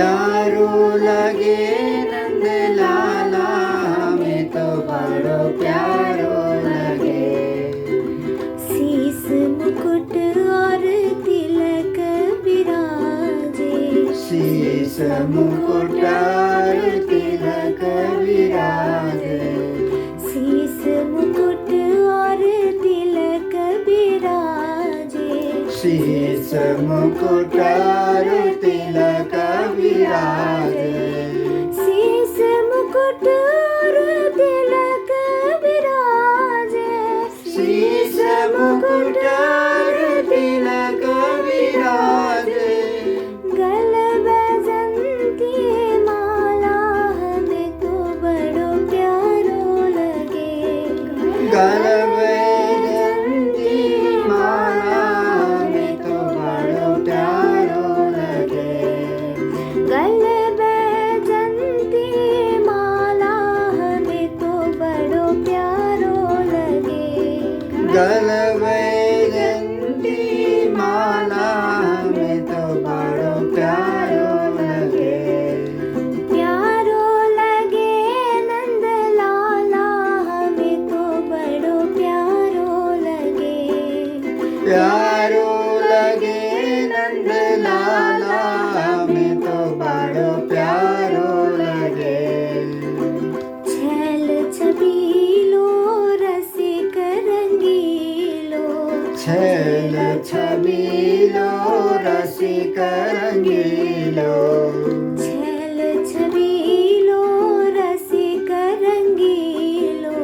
प्यारो लगे नंद लाला, हमें तो बड़ो प्यारो लगे। शीस मुकुट और तिलक विराजे, शीस मुकुट और तिलक विराजे। शीस मुकुट और तिलक विराजे, शीस मुकुट और तिलक विराजे। शीस मुकुट और तिलक विराजे, शीस मुकुट और तिलक विराजे। गल बैजंती माला, हमें तो बड़ो प्यारो लगे। गल बैजंती माला, हमें तो बड़ो प्यारो लगे। गल बैजंती माला, हमें तो बड़ो प्यारो लगे। गल बैजंती माला, हमें तो बड़ो प्यारो लगे। प्यारो लगे नंद लाला, हमें तो बड़ो प्यारो लगे। प्यारो लगे नंद लाला, हमें तो बड़ो प्यारो लगे। छैल छबीलो रसिक रंगीलो, छैल छबीलो रसिक रंगीलो। छैल छबीलो रसिक रंगीलो,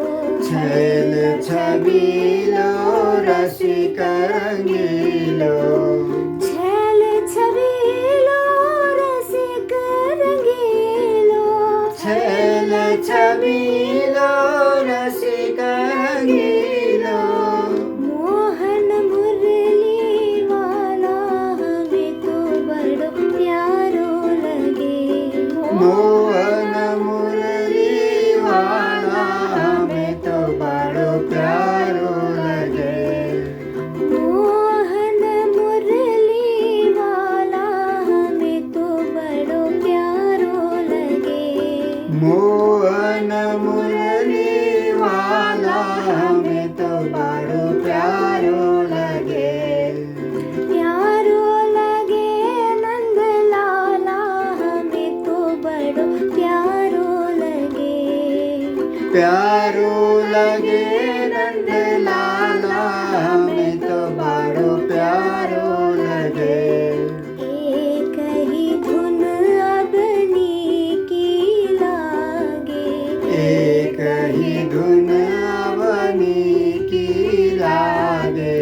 छैल छबीलो रसिक रंगीलो। छैल छबीलो रसिक रंगीलो, छैल छबीलो रसिक रंगीलो। मोहन मुरली वाला, हमें तो बड़ो प्यारो लगे। मोहन मुरली वाला, हमें तो बड़ो प्यारो लगे। मोहन मुरली वाला, हमें तो बड़ो प्यारो लगे। मोहन मुरली वाला, हमें तो बड़ो प्यारो लगे। प्यारो लगे नंद लाला, हमें तो बड़ो प्यारो लगे। प्यारो लगे नंद लाला, हमें तो बड़ो प्यारो लगे। एक ही धुन अबनी की लागे, एक ही धुन अवनी की लागे।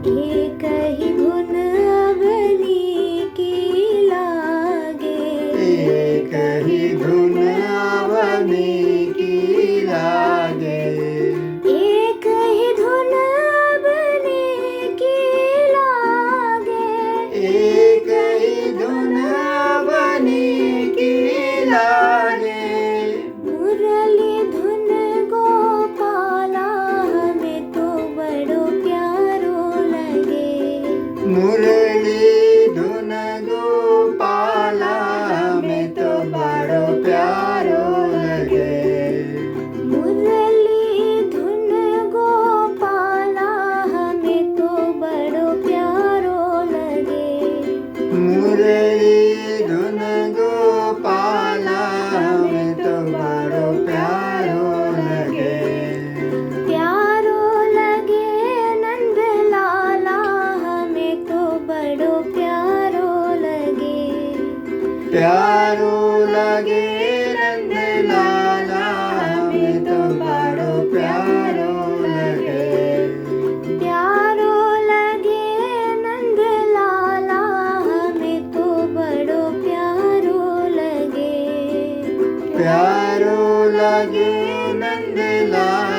एक ही धुन अबनी की लागे। एक ही धुन अवनी की लागे। एक ही धुन अबनी की लागे। एक ही धुन अवनी की लागे। मुरली धुन गोपाला, हमें तो बड़ो प्यारो लगे। मुरली धुन गोपाला, हमें तो बड़ो प्यारो लगे। मुरली धुन गोपाला, हमें तो बड़ो प्यारो लगे। मुरली धुन गोपाला, हमें तो बड़ो प्यारो लगे। प्यारो लगे नंद लाला, हमें तो बड़ो प्यारो लगे। प्यारो लगे नंद लाला, हमें तो बड़ो प्यारो लगे। प्यारो लगे नंद लाला, हमें तो बड़ो प्यारो लगे। प्यारो लगे नंद लाला,